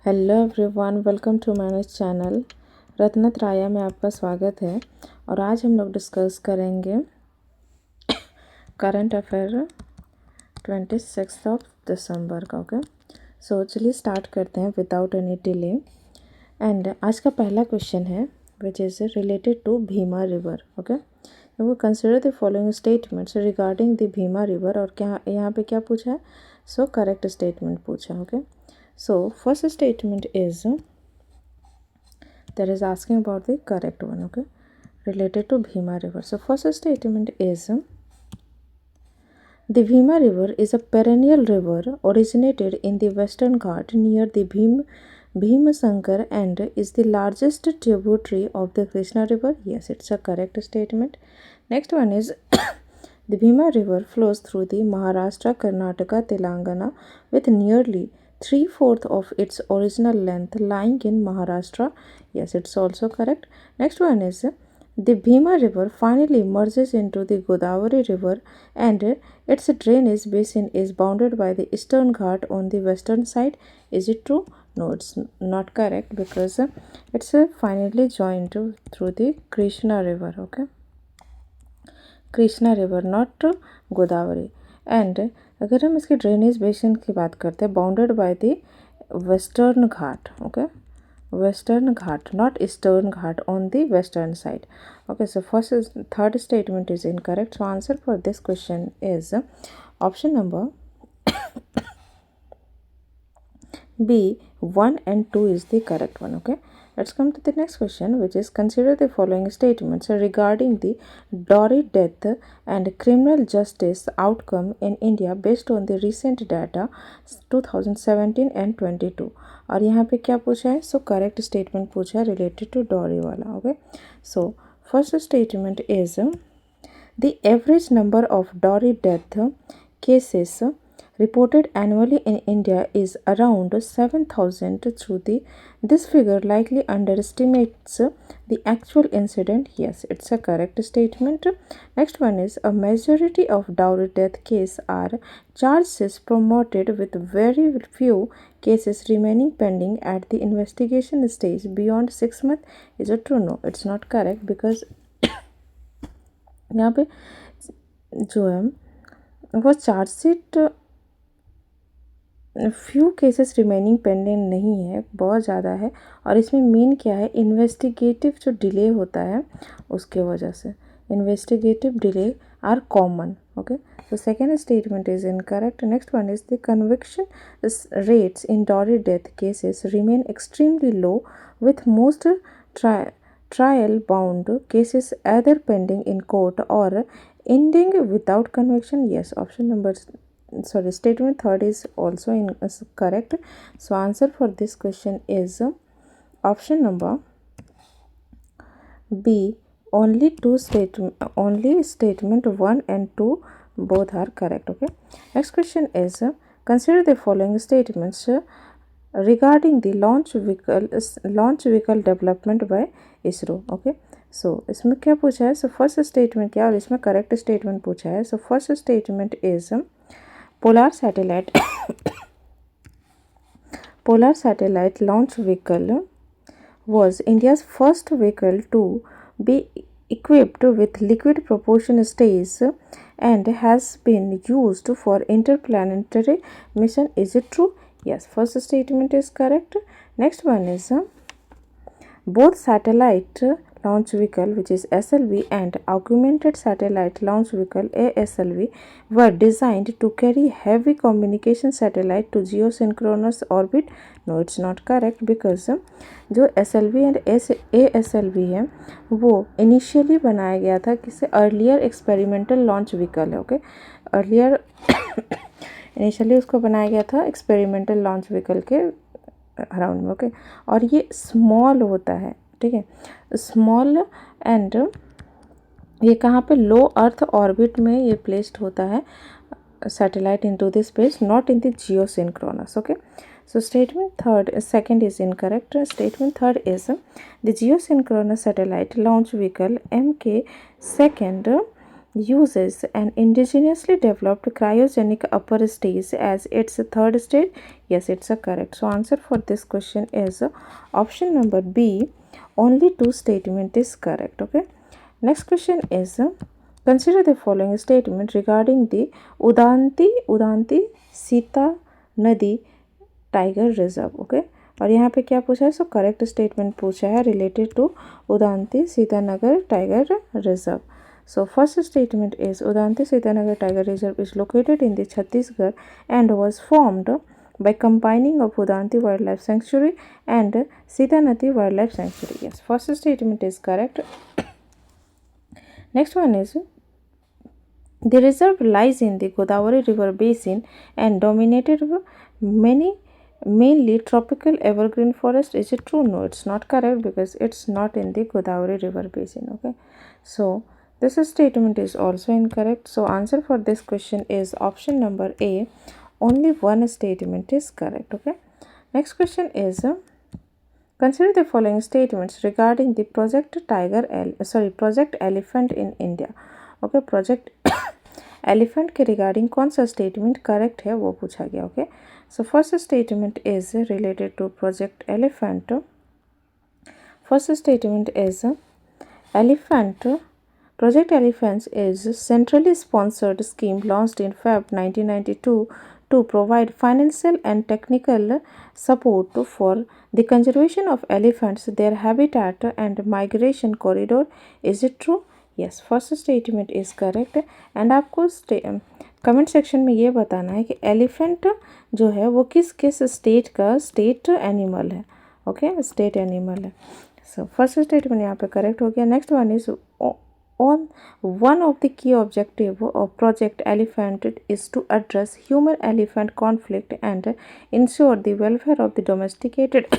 Hello everyone, welcome to my channel. Ratnatraya में आपका स्वागत है। और आज हम लोग डिस्कस करेंगे करंट अफेयर 26 दिसंबर का। ओके, सो चलिए स्टार्ट करते हैं विदाउट एनी डिले। एंड आज का पहला क्वेश्चन है which is related to Bhima river. Okay, वो consider the following statements regarding the Bhima river. और क्या यहाँ पे क्या पूछा है? सो करेक्ट स्टेटमेंट पूछा। Okay, so first statement is that is asking about the correct one. Okay, related to Bhima river. So first statement is the Bhima river is a perennial river originated in the western Ghat near the Bhimasankar and is the largest tributary of the Krishna river. Yes, it's a correct statement. Next one is the Bhima river flows through the Maharashtra, Karnataka, Telangana with nearly 3/4 of its original length lying in Maharashtra. Yes, it's also correct. Next one is the Bhima river finally merges into the Godavari river and its drainage basin is bounded by the Eastern Ghat on the western side. Is it true? No, it's not correct because it's finally joined through the Krishna river. Okay, Krishna river not Godavari. And अगर हम इसके drainage basin की बात करते हैं, bounded by the western Ghat. Okay, western Ghat not eastern Ghat on the western side. Okay, so first third statement is incorrect. So answer for this question is option number B, 1 and 2 is the correct one. Okay, let's come to the next question, which is consider the following statements regarding the Dowry death and criminal justice outcome in India based on the recent data 2017 and 22. और यहाँ पे क्या पूछा है? So correct statement पूछा है related to dowry वाला। Okay, so first statement is the average number of dowry death cases reported annually in India is around 7,000 through this figure likely underestimates the actual incident. Yes, it's a correct statement. Next one is a majority of dowry death cases are charges promoted with very few cases remaining pending at the investigation stage beyond 6 months. Is it true? No, it's not correct because यहाँ पे जो है वो chargesheet few cases remaining pending नहीं है, बहुत ज़्यादा है। और इसमें मेन क्या है, इन्वेस्टिगेटिव जो डिले होता है उसके वजह से investigative delay are common. Okay, so second statement is incorrect. Next one is the conviction rates in dowry death cases remain extremely low with most trial bound cases either pending in court or ending without conviction. Yes, option number statement third is also correct. So answer for this question is option number B. Only statement 1 and 2 both are correct. Okay, next question is consider the following statements regarding the launch vehicle development by ISRO. Okay, so इसमें क्या पूछा है? सो first statement क्या और इसमें correct statement पूछा है। सो first statement is Polar satellite launch vehicle was India's first vehicle to be equipped with liquid propulsion stage and has been used for interplanetary mission. Is it true? Yes, first statement is correct. Next one is both satellite launch vehicle, which is SLV, and augmented satellite launch vehicle ASLV were designed to carry heavy communication satellite to geosynchronous orbit. No, it's not correct because जो SLV and ASLV है वो initially बनाया गया था किसी earlier experimental launch vehicle है। Okay, earlier initially उसको बनाया गया था एक्सपेरिमेंटल लॉन्च व्हीकल के अराउंड में। ओके, और ये स्मॉल होता है, ठीक है, स्मॉल एंड ये कहाँ पे लो अर्थ ऑर्बिट में ये प्लेस्ड होता है satellite into the space, not in the geosynchronous. Okay, so statement third second is incorrect. Statement third is the geosynchronous satellite launch vehicle MK second uses an indigenously developed cryogenic upper stage as its third stage? Yes, it's a correct. So answer for this question is option number B. Only two statement is correct. Okay. Next question is consider the following statement regarding the Udanti Sita Nadi Tiger Reserve. Okay. और यहाँ पे क्या पूछा है? So correct statement पूछा है related to Udanti Sitanagar tiger reserve. So first statement is Udanti Sitanagar Tiger Reserve is located in the Chhattisgarh and was formed by combining of Udanti Wildlife Sanctuary and Sitanati Wildlife Sanctuary. Yes, first statement is correct. Next one is the reserve lies in the Godavari River basin and dominated many mainly tropical evergreen forest. Is it true? No, it's not correct because it's not in the Godavari River basin. Okay, so this statement is also incorrect. So answer for this question is option number A. Only one statement is correct. Okay. Next question is consider the following statements regarding the Project Elephant in India. Okay, Project Elephant के regarding कौन सा statement correct है वो पूछा गया. Okay, so first statement is related to Project Elephant. First statement is Elephant. Project Elephants is a centrally sponsored scheme launched in Feb 1992 to provide financial and technical support for the conservation of elephants, their habitat and migration corridor. Is it true? Yes, first statement is correct. And आपको comment section में ये बताना है कि elephant जो है वो किस किस स्टेट का स्टेट एनिमल है. ओके, स्टेट एनिमल है. सो फर्स्ट स्टेटमेंट यहाँ पे करेक्ट हो गया. Next one is on one of the key objective of Project Elephant is to address human elephant conflict and ensure the welfare of the domesticated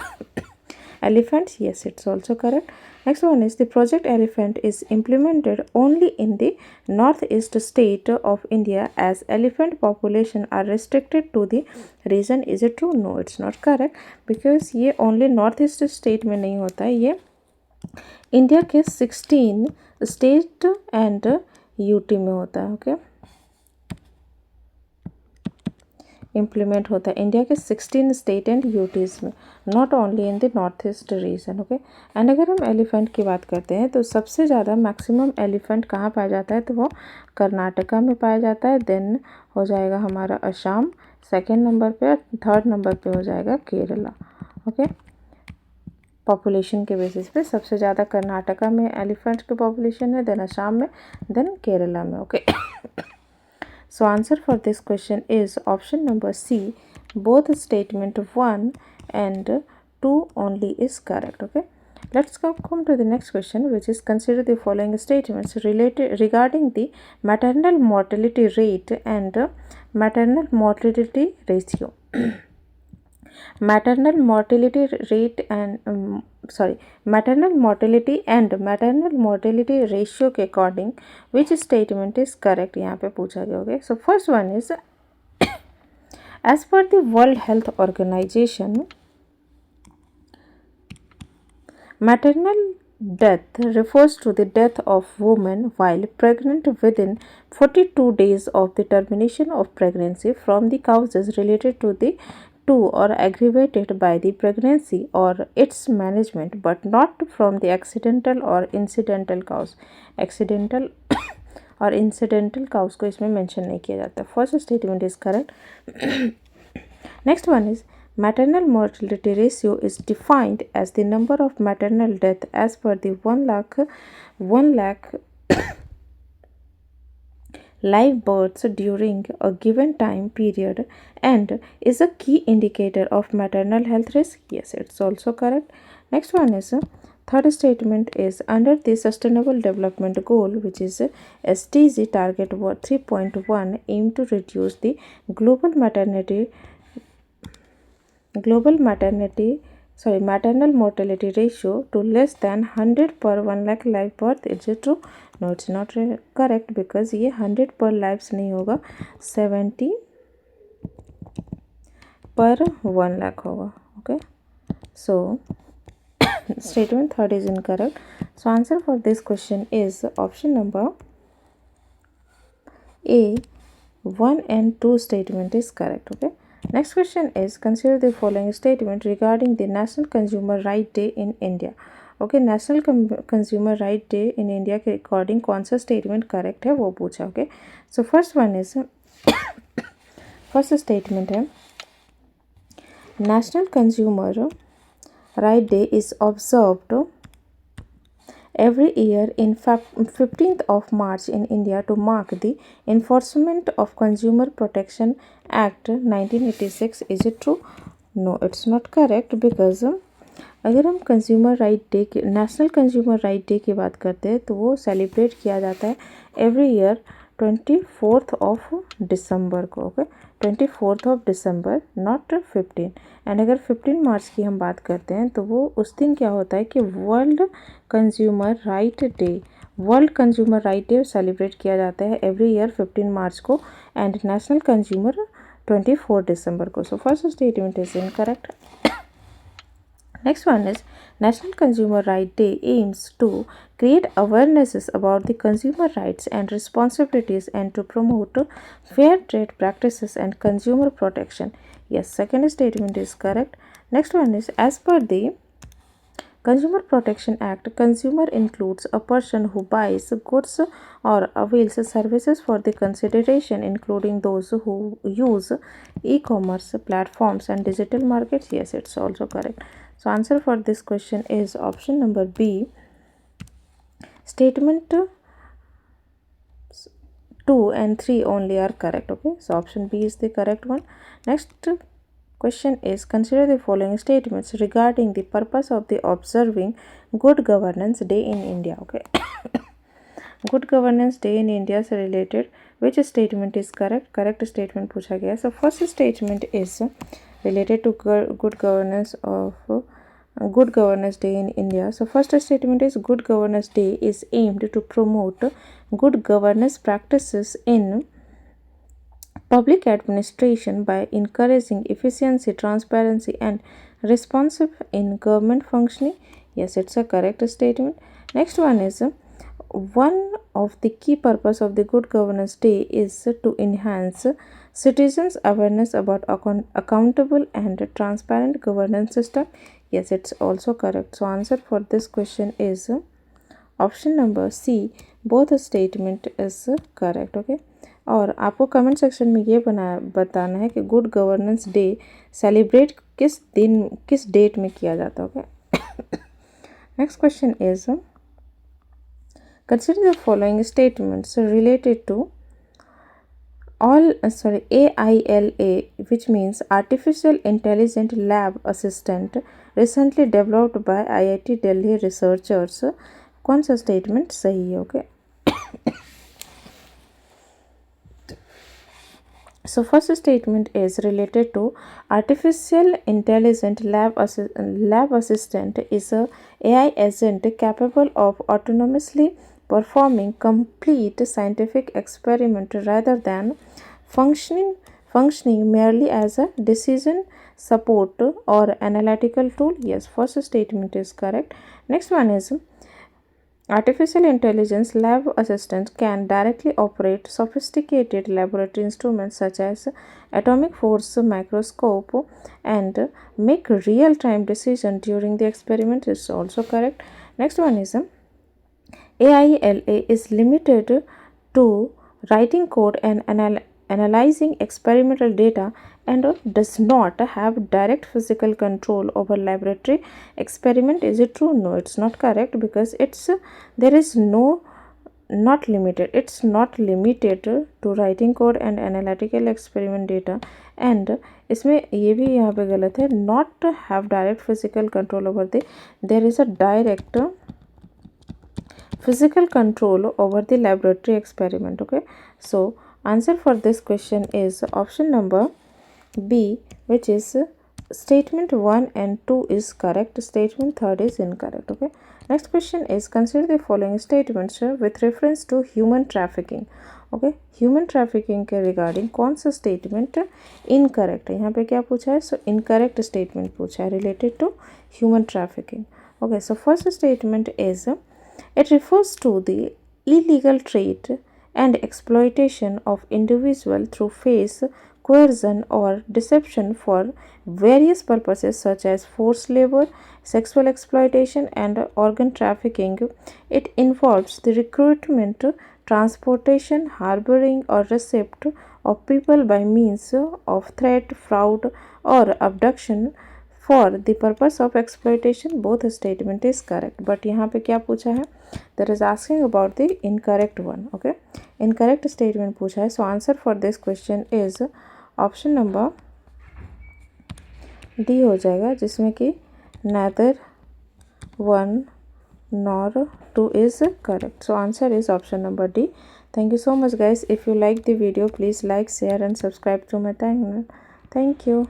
elephants. Yes, it's also correct. Next one is the Project Elephant is implemented only in the northeast state of India as elephant population are restricted to the region. Is it true? No, it's not correct because ये only northeast state में नहीं होता है. ये India के 16 state and UT में होता है. ओके, इम्प्लीमेंट होता है इंडिया के 16 स्टेट एंड यूटीज़ में, not only in the north east region. Okay, and अगर हम एलिफेंट की बात करते हैं तो सबसे ज़्यादा मैक्सिमम एलिफेंट कहाँ पाया जाता है? तो वो कर्नाटका में पाया जाता है. देन हो जाएगा हमारा असम सेकेंड नंबर पे, और थर्ड नंबर पे हो जाएगा केरला. ओके, पॉपुलेशन के बेसिस पे सबसे ज़्यादा कर्नाटका में एलिफेंट की पॉपुलेशन है, देन असम में, देन केरला में. Okay, so answer for this question is option number C. Both statement 1 and 2 only is correct. Okay, let's come to the next question, which is consider the following statements related regarding the maternal mortality rate and maternal mortality ratio. maternal mortality rate and maternal mortality and maternal mortality ratio के according which statement is correct यहाँ पे पूछा गया. Okay, so first one is as per the World Health Organization, maternal death refers to the death of woman while pregnant within 42 days of the termination of pregnancy from the causes related to or aggravated by the pregnancy or its management, but not from the accidental or incidental cause. Accidental और incidental cause को इसमें mention नहीं किया जाता. First statement is correct. Next one is maternal mortality ratio is defined as the number of maternal death as per the 1 lakh live births during a given time period and is a key indicator of maternal health risk. Yes, it's also correct. Next one is third statement is under the sustainable development goal, which is SDG target 3.1, aim to reduce the maternal mortality ratio to less than 100 per 1 lakh live birth. Is it true? No, it's not correct because ये 100 per lives नहीं होगा, 70 per 1 lakh होगा. Okay, so statement third is incorrect. So answer for this question is option number A 1 and 2 statement is correct. Okay. Next question is, consider the following statement regarding the National Consumer Right Day in India. Okay, national consumer right day in India के according कौन सा statement correct है वो पूछा. Okay, so first statement है, national consumer right day is observed every year in 15th of March in India to mark the enforcement of Consumer Protection Act 1986. Is it true? No, it's not correct because अगर हम consumer right day के national consumer right day की बात करते हैं तो वो celebrate किया जाता है every year 24th of December को. Okay, 24th of December, not 15. And अगर 15 मार्च की हम बात करते हैं तो वो उस दिन क्या होता है कि world consumer right day celebrate किया जाता है एवरी ईयर 15 मार्च को एंड नेशनल कंज्यूमर 24 दिसंबर को. सो first statement is incorrect. Next one is, National Consumer Right Day aims to create awarenesses about the consumer rights and responsibilities and to promote fair trade practices and consumer protection. Yes, second statement is correct. Next one is, as per the Consumer Protection Act, consumer includes a person who buys goods or avails services for the consideration, including those who use e-commerce platforms and digital markets. Yes, it's also correct. So answer for this question is option number B. Statement 2 and 3 only are correct. Okay, so option B is the correct one. Next question is, consider the following statements regarding the purpose of the observing Good Governance Day in India. Okay, Good Governance Day in India से related which statement is correct? Correct statement पूछा गया. So first statement is related to Good Governance Day in India. So first statement is, Good Governance Day is aimed to promote good governance practices in public administration by encouraging efficiency, transparency and responsive in government functioning. Yes, it's a correct statement. Next one is, one of the key purpose of the Good Governance Day is to enhance citizens' awareness about accountable and transparent governance system. Yes, it's also correct. So answer for this question is option number C. Both statement is correct. Okay, और आपको comment section में ये बताना है कि good governance day celebrate किस date में किया जाता है. Okay, next question is, consider the following statements related to AILA, which means Artificial Intelligent Lab Assistant, recently developed by IIT Delhi researchers. कौन सा स्टेटमेंट सही है? Okay, so first statement is related to Artificial Intelligent Lab Assistant is a AI agent capable of autonomously performing complete scientific experiment rather than functioning merely as a decision support or analytical tool. Yes, first statement is correct. Next one is, Artificial Intelligence Lab Assistant can directly operate sophisticated laboratory instruments such as atomic force microscope and make real-time decisions during the experiment. Is also correct. Next one is, AILA is limited to writing code and analyzing experimental data and does not have direct physical control over laboratory experiment. Is it true? No, it's not correct because there is not limited to writing code and analytical experiment data. and इसमें ये भी यहाँ पे गलत है, not have direct physical control over there is a direct physical control over the laboratory experiment. Okay, so answer for this question is option number B, which is statement 1 and 2 is correct, statement 3rd is incorrect. Okay, next question is, consider the following statements with reference to human trafficking. Okay, human trafficking के regarding कौन सा statement incorrect है? यहाँ पे क्या पूछा है? So incorrect statement पूछा है related to human trafficking. Okay, so first statement is, it refers to the illegal trade and exploitation of individual through face, coercion or deception for various purposes such as forced labor, sexual exploitation and organ trafficking. It involves the recruitment, transportation, harboring or receipt of people by means of threat, fraud or abduction for the purpose of exploitation. Both statement is correct, but यहाँ पे क्या पूछा है, that is asking about the incorrect one. Okay, incorrect statement पूछा है, so answer for this question is option number D हो जाएगा, जिसमें कि neither 1 nor 2 is correct. So answer is option number D. Thank you so much guys. If you like the video, please like, share and subscribe to my channel. Thank you.